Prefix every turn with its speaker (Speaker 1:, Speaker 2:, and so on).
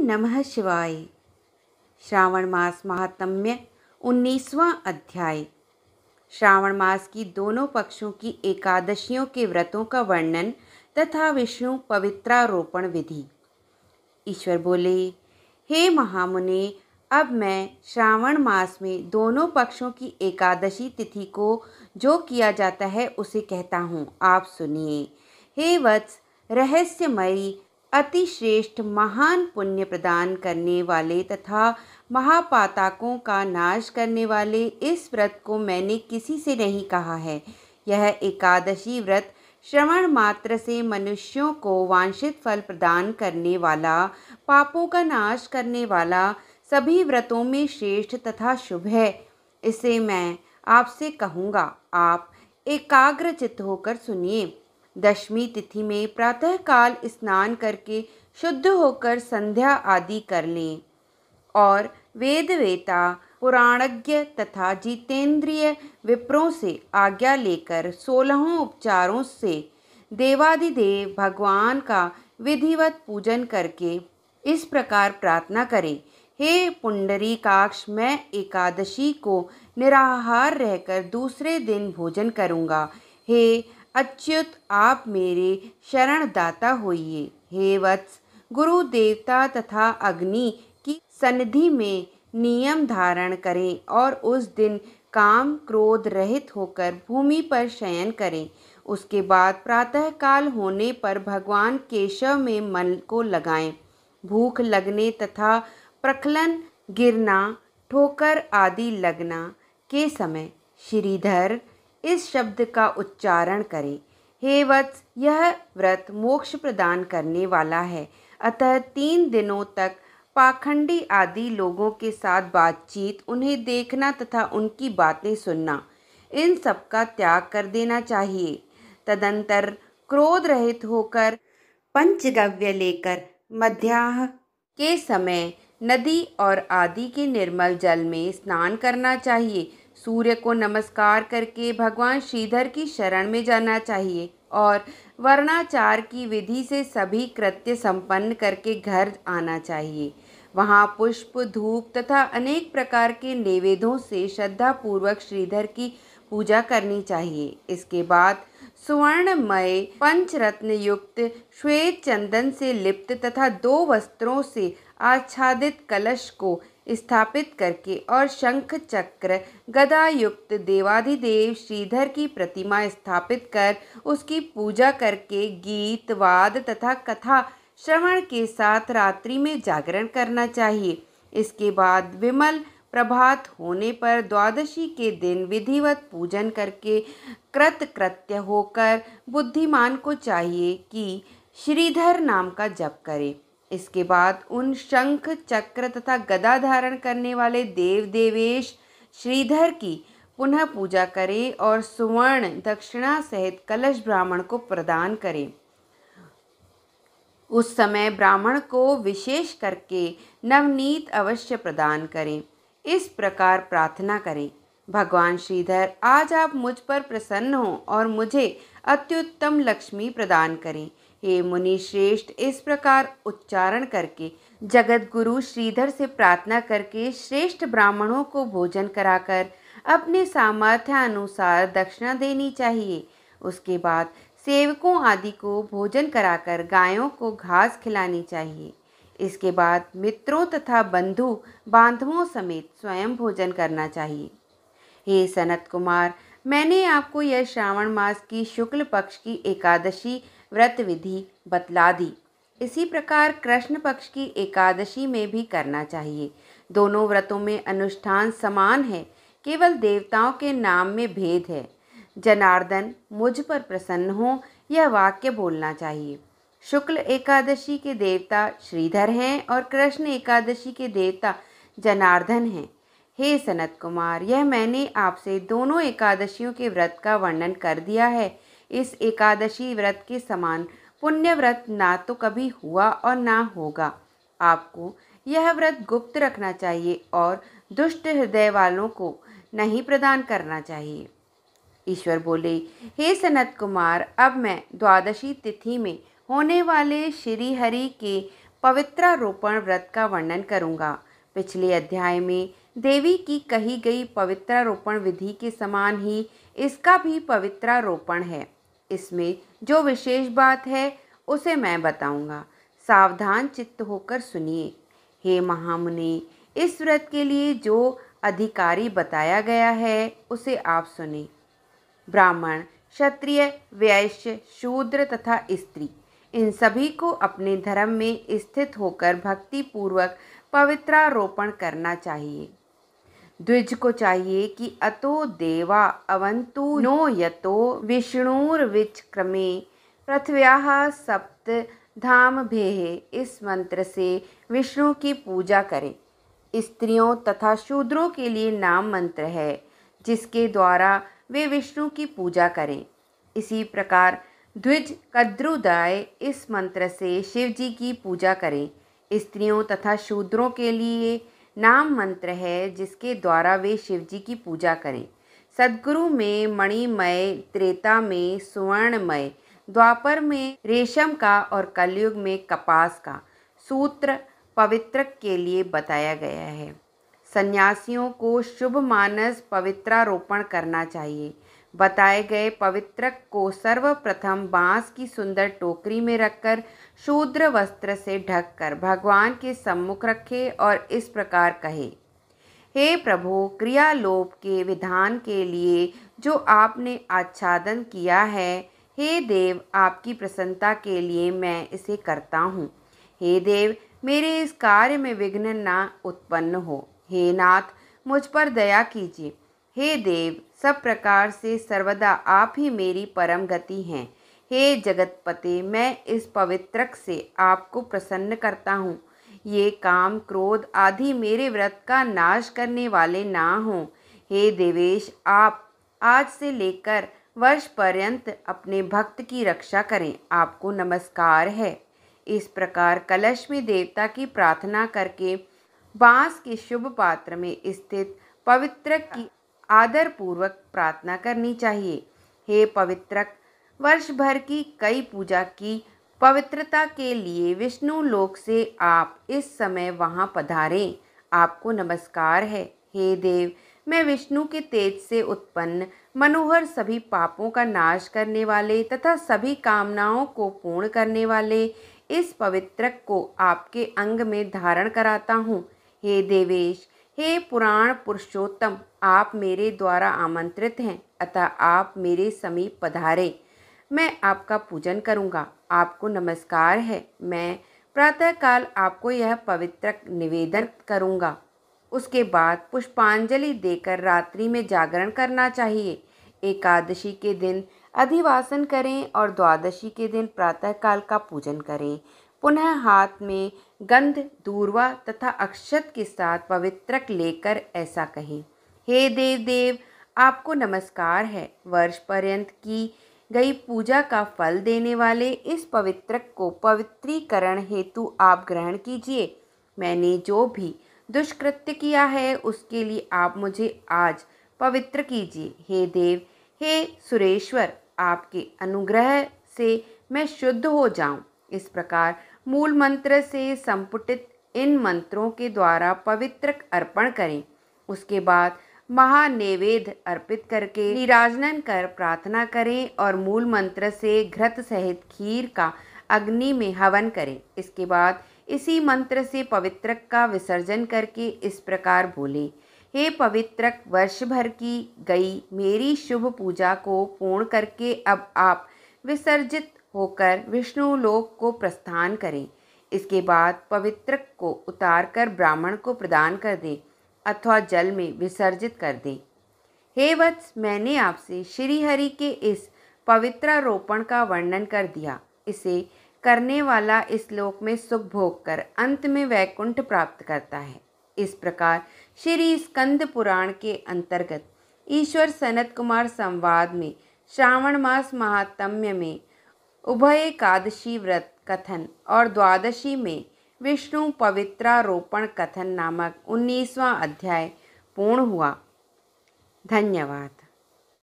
Speaker 1: नमः शिवाय। श्रावण मास महात्म्य 19वां अध्याय। श्रावण मास की दोनों पक्षों की एकादशियों के व्रतों का वर्णन तथा विष्णु पवित्रारोपण विधि। ईश्वर बोले, हे महामुने, अब मैं श्रावण मास में दोनों पक्षों की एकादशी तिथि को जो किया जाता है उसे कहता हूँ, आप सुनिए। हे वत्स, रहस्यमयी अति श्रेष्ठ महान पुण्य प्रदान करने वाले तथा महापातकों का नाश करने वाले इस व्रत को मैंने किसी से नहीं कहा है। यह एकादशी व्रत श्रवण मात्र से मनुष्यों को वांछित फल प्रदान करने वाला, पापों का नाश करने वाला, सभी व्रतों में श्रेष्ठ तथा शुभ है। इसे मैं आपसे कहूँगा, आप एकाग्रचित्त होकर सुनिए। दशमी तिथि में प्रातःकाल स्नान करके शुद्ध होकर संध्या आदि कर लें और वेदवेता, पुराणज्ञ तथा जितेंद्रिय विप्रों से आज्ञा लेकर 16 उपचारों से देवादिदेव भगवान का विधिवत पूजन करके इस प्रकार प्रार्थना करें, हे पुंडरीकाक्ष, मैं एकादशी को निराहार रहकर दूसरे दिन भोजन करूँगा। हे अच्युत, आप मेरे शरणदाता होइए। हे वत्स, गुरु देवता तथा अग्नि की सन्निधि में नियम धारण करें और उस दिन काम क्रोध रहित होकर भूमि पर शयन करें। उसके बाद प्रातःकाल होने पर भगवान केशव में मन को लगाएं। भूख लगने तथा प्रखलन, गिरना, ठोकर आदि लगना के समय श्रीधर इस शब्द का उच्चारण करें। हे वत्स, यह व्रत मोक्ष प्रदान करने वाला है, अतः 3 दिनों तक पाखंडी आदि लोगों के साथ बातचीत, उन्हें देखना तथा उनकी बातें सुनना, इन सब का त्याग कर देना चाहिए। तदंतर क्रोध रहित होकर पंचगव्य लेकर मध्याह्न के समय नदी और आदि के निर्मल जल में स्नान करना चाहिए। सूर्य को नमस्कार करके भगवान श्रीधर की शरण में जाना चाहिए और वर्णाचार की विधि से सभी कृत्य संपन्न करके घर आना चाहिए। वहाँ पुष्प, धूप तथा अनेक प्रकार के नैवेद्यों से श्रद्धापूर्वक श्रीधर की पूजा करनी चाहिए। इसके बाद सुवर्णमय पंचरत्न युक्त श्वेत चंदन से लिप्त तथा 2 वस्त्रों से आच्छादित कलश को स्थापित करके और शंख चक्र गदा युक्त देवाधिदेव श्रीधर की प्रतिमा स्थापित कर उसकी पूजा करके गीत वाद तथा कथा श्रवण के साथ रात्रि में जागरण करना चाहिए। इसके बाद विमल प्रभात होने पर द्वादशी के दिन विधिवत पूजन करके कृतकृत्य होकर बुद्धिमान को चाहिए कि श्रीधर नाम का जप करे। इसके बाद उन शंख चक्र तथा गदा धारण करने वाले देव देवेश श्रीधर की पुनः पूजा करें और सुवर्ण दक्षिणा सहित कलश ब्राह्मण को प्रदान करें। उस समय ब्राह्मण को विशेष करके नवनीत अवश्य प्रदान करें। इस प्रकार प्रार्थना करें, भगवान श्रीधर, आज आप मुझ पर प्रसन्न हों और मुझे अत्युत्तम लक्ष्मी प्रदान करें। हे मुनि श्रेष्ठ, इस प्रकार उच्चारण करके जगत गुरु श्रीधर से प्रार्थना करके श्रेष्ठ ब्राह्मणों को भोजन कराकर अपने सामर्थ्य अनुसार दक्षिणा देनी चाहिए। उसके बाद सेवकों आदि को भोजन कराकर गायों को घास खिलानी चाहिए। इसके बाद मित्रों तथा बंधु बांधवों समेत स्वयं भोजन करना चाहिए। हे सनत कुमार, मैंने आपको यह श्रावण मास की शुक्ल पक्ष की एकादशी व्रत विधि बतला दी। इसी प्रकार कृष्ण पक्ष की एकादशी में भी करना चाहिए। दोनों व्रतों में अनुष्ठान समान है, केवल देवताओं के नाम में भेद है। जनार्दन, मुझ पर प्रसन्न हो, यह वाक्य बोलना चाहिए। शुक्ल एकादशी के देवता श्रीधर हैं और कृष्ण एकादशी के देवता जनार्दन हैं। हे सनत कुमार, यह मैंने आपसे दोनों एकादशियों के व्रत का वर्णन कर दिया है। इस एकादशी व्रत के समान पुण्य व्रत ना तो कभी हुआ और ना होगा। आपको यह व्रत गुप्त रखना चाहिए और दुष्ट हृदय वालों को नहीं प्रदान करना चाहिए। ईश्वर बोले, हे सनत कुमार, अब मैं द्वादशी तिथि में होने वाले श्री हरि के पवित्रारोपण व्रत का वर्णन करूँगा। पिछले अध्याय में देवी की कही गई पवित्रारोपण विधि के समान ही इसका भी पवित्रारोपण है। इसमें जो विशेष बात है उसे मैं बताऊंगा। सावधान चित्त होकर सुनिए। हे महामुनि, इस व्रत के लिए जो अधिकारी बताया गया है उसे आप सुने। ब्राह्मण, क्षत्रिय, वैश्य, शूद्र तथा स्त्री, इन सभी को अपने धर्म में स्थित होकर भक्ति पूर्वक पवित्रारोपण करना चाहिए। द्विज को चाहिए कि अतो देवा अवंतु नो यतो विष्णुर्विचक्रमे पृथ्व्याः सप्त धाम भेः, इस मंत्र से विष्णु की पूजा करें। स्त्रियों तथा शूद्रों के लिए नाम मंत्र है जिसके द्वारा वे विष्णु की पूजा करें। इसी प्रकार द्विज कद्रुदाय इस मंत्र से शिव जी की पूजा करें। स्त्रियों तथा शूद्रों के लिए नाम मंत्र है जिसके द्वारा वे शिव जी की पूजा करें। सद्गुरु में मणिमय, त्रेता में सुवर्णमय, द्वापर में रेशम का और कलयुग में कपास का सूत्र पवित्रक के लिए बताया गया है। सन्यासियों को शुभ मानस पवित्रारोपण करना चाहिए। बताए गए पवित्रक को सर्वप्रथम बांस की सुंदर टोकरी में रखकर शूद्र वस्त्र से ढककर भगवान के सम्मुख रखे और इस प्रकार कहे, हे प्रभु, क्रियालोप के विधान के लिए जो आपने आच्छादन किया है, हे देव, आपकी प्रसन्नता के लिए मैं इसे करता हूँ। हे देव, मेरे इस कार्य में विघ्न न उत्पन्न हो। हे नाथ, मुझ पर दया कीजिए। हे देव, सब प्रकार से सर्वदा आप ही मेरी परम गति हैं। हे जगतपते, मैं इस पवित्रक से आपको प्रसन्न करता हूँ। ये काम क्रोध आदि मेरे व्रत का नाश करने वाले ना हों। हे देवेश, आप आज से लेकर वर्ष पर्यंत अपने भक्त की रक्षा करें। आपको नमस्कार है। इस प्रकार कलश में देवता की प्रार्थना करके बांस के शुभ पात्र में स्थित पवित्रक की आदर पूर्वक प्रार्थना करनी चाहिए। हे पवित्रक, वर्ष भर की कई पूजा की पवित्रता के लिए विष्णु लोक से आप इस समय वहां पधारें। आपको नमस्कार है। हे देव, मैं विष्णु के तेज से उत्पन्न मनोहर सभी पापों का नाश करने वाले तथा सभी कामनाओं को पूर्ण करने वाले इस पवित्रक को आपके अंग में धारण कराता हूँ। हे देवेश, हे पुराण पुरुषोत्तम, आप मेरे द्वारा आमंत्रित हैं, अतः आप मेरे समीप पधारे। मैं आपका पूजन करूँगा। आपको नमस्कार है। मैं प्रातःकाल आपको यह पवित्रक निवेदन करूँगा। उसके बाद पुष्पांजलि देकर रात्रि में जागरण करना चाहिए। एकादशी के दिन अधिवासन करें और द्वादशी के दिन प्रातःकाल का पूजन करें। पुनः हाथ में गंध, दूर्वा तथा अक्षत के साथ पवित्रक लेकर ऐसा कहें, हे देव देव, आपको नमस्कार है। वर्ष पर्यंत की गई पूजा का फल देने वाले इस पवित्रक को पवित्रीकरण हेतु आप ग्रहण कीजिए। मैंने जो भी दुष्कृत्य किया है उसके लिए आप मुझे आज पवित्र कीजिए। हे देव, हे सुरेश्वर, आपके अनुग्रह से मैं शुद्ध हो जाऊं। इस प्रकार मूल मंत्र से संपुटित इन मंत्रों के द्वारा पवित्रक अर्पण करें। उसके बाद महानैवेद्य अर्पित करके नीराजन कर प्रार्थना करें और मूल मंत्र से घृत सहित खीर का अग्नि में हवन करें। इसके बाद इसी मंत्र से पवित्रक का विसर्जन करके इस प्रकार बोले, हे पवित्रक, वर्ष भर की गई मेरी शुभ पूजा को पूर्ण करके अब आप विसर्जित होकर विष्णु लोक को प्रस्थान करें। इसके बाद पवित्रक को उतारकर ब्राह्मण को प्रदान कर दें अथवा जल में विसर्जित कर दें। हे वत्स, मैंने आपसे श्री हरि के इस पवित्रारोपण का वर्णन कर दिया। इसे करने वाला इस लोक में सुख भोग कर अंत में वैकुंठ प्राप्त करता है। इस प्रकार श्री स्कंद पुराण के अंतर्गत ईश्वर सनत कुमार संवाद में श्रावण मास महात्म्य में उभय एकादशी व्रत कथन और द्वादशी में विष्णु पवित्रारोपण कथन नामक 19वां अध्याय पूर्ण हुआ। धन्यवाद।